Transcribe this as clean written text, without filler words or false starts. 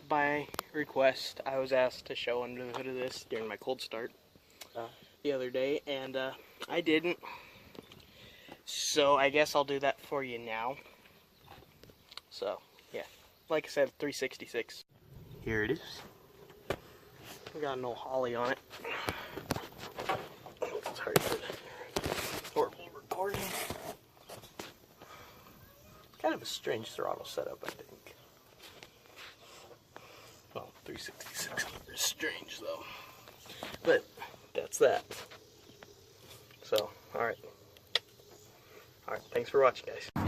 by request, I was asked to show under the hood of this during my cold start the other day, and I didn't. So I guess I'll do that for you now. So, yeah. Like I said, 366. Here it is. We got an old Holly on it. Sorry for the horrible recording. Kind of a strange throttle setup, I think. Well, 366 is strange though. But that's that. So, alright. Alright, thanks for watching, guys.